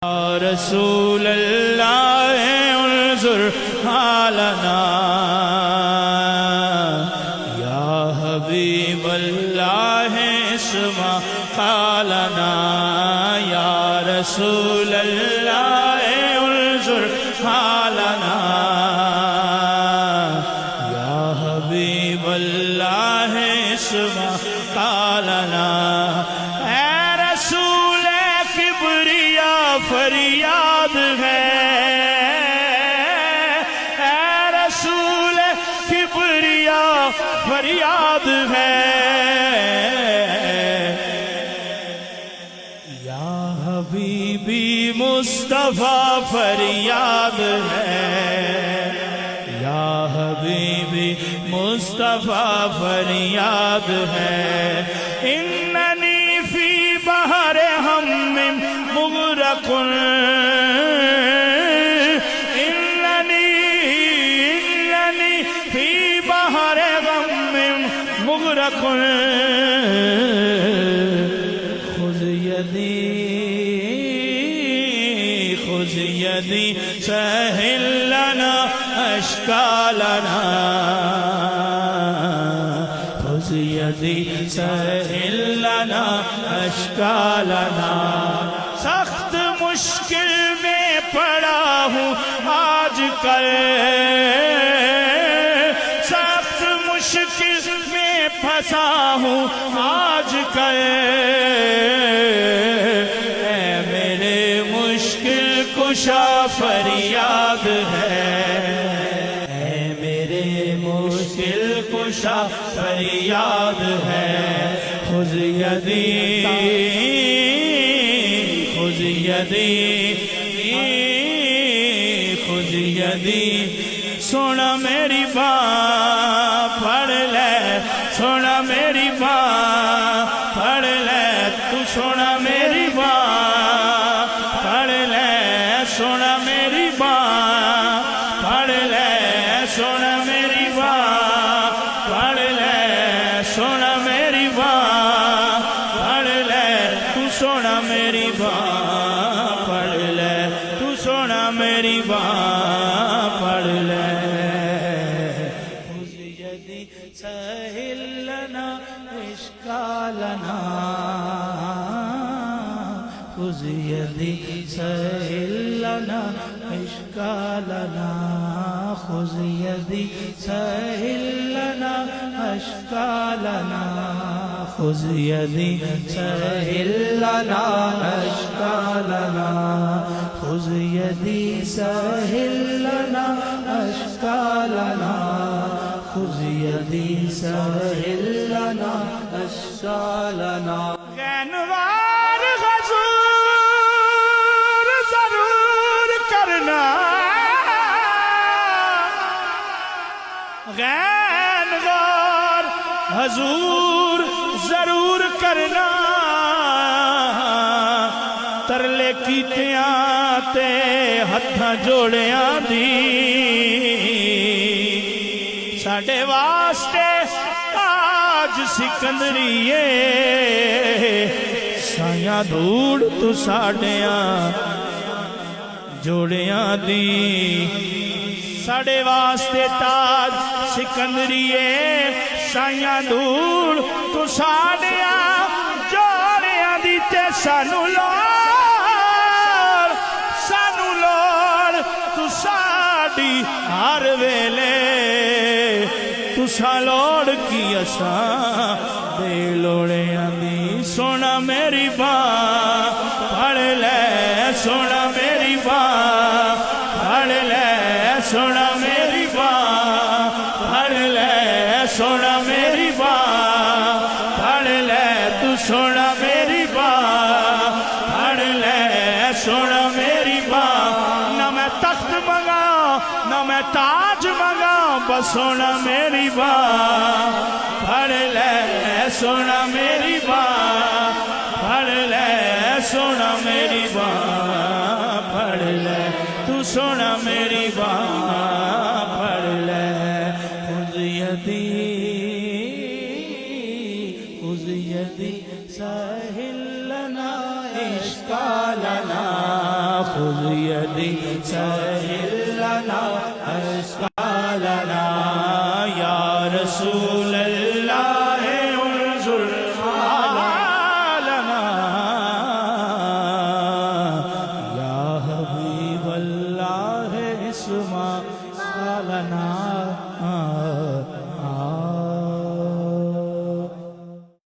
یا رسول اللہ انظر حالنا یا حبیب اللہ اسمع قالنا یا رسول اللہ انظر حالنا یا حبیب اللہ اسمع قالنا فریاد ہے اے رسول کبریا فریاد ہے یا حبیبی مصطفیٰ فریاد ہے یا حبیبی مصطفیٰ فریاد ہے اننی فی بحر ہم مغرق اننی فی بحر غم مغرق خذ یدی سہل لنا اشکالنا خذ یدی سہل لنا اشکالنا سخت مشکل میں پڑا ہوں آج کل سخت مشکل میں پھنسا ہوں آج کل اے میرے مشکل کشا فریاد ہے اے میرے مشکل کشا فریاد ہے خذ یدی خذ یدی سونا میری باں پڑھ لے سونا میری باں پڑھ لے تو سونا میری باں پڑھ لے سونا میری باں پڑھ لے سونا میری باں پڑھ لے سونا میری باں پڑھ لے تو سونا میری باں پڑھ لے تو سونا میری باں پڑھ لے خذ یدی سہل لنا اشکالنا خذ یدی سہل لنا اشکالنا خذ یدی سہل لنا اشکالنا خذ یدی سہل لنا اشکالنا خذ یدی سہل لنا اشکالنا خذ یدی سہل لنا اشکالنا غینوار حضور ضرور کرنا غینوار حضور ضرور کرنا ترلے کیتیاں تے ہتھاں جوڑیاں دی ساڈے واسطے آج سکندریے سایاں دھوڑ تو ساڈیاں جوڑیاں دی ساڈے واسطے تاج سکندریے سایاں دھوڑ تو ساڈیاں جوڑیاں دی تے سانو لوڑ تو ساڈی ہر ویلے تسا لوڑ کی اساں دے لوڑیاں دی سونا میری باں پڑھ لے سونا میری باں پڑھ لے سونا میری باں پڑھ لے سونا میری باں پڑھ لے تو سونا میری باں پڑھ لے سونا میری باں نہ میں تخت منگا نہ میں تاج منگا بس سونا میری باں پڑھ لے سونا میری باں پڑھ لے سونا میری باں پڑھ لے تو سونا میری باں پڑھ لے خذ یدی سہل لنا اشکالنا سيدي سهل لنا أشكالنا يا رسول الله انظر حالنا يا حبيب الله اسمع لنا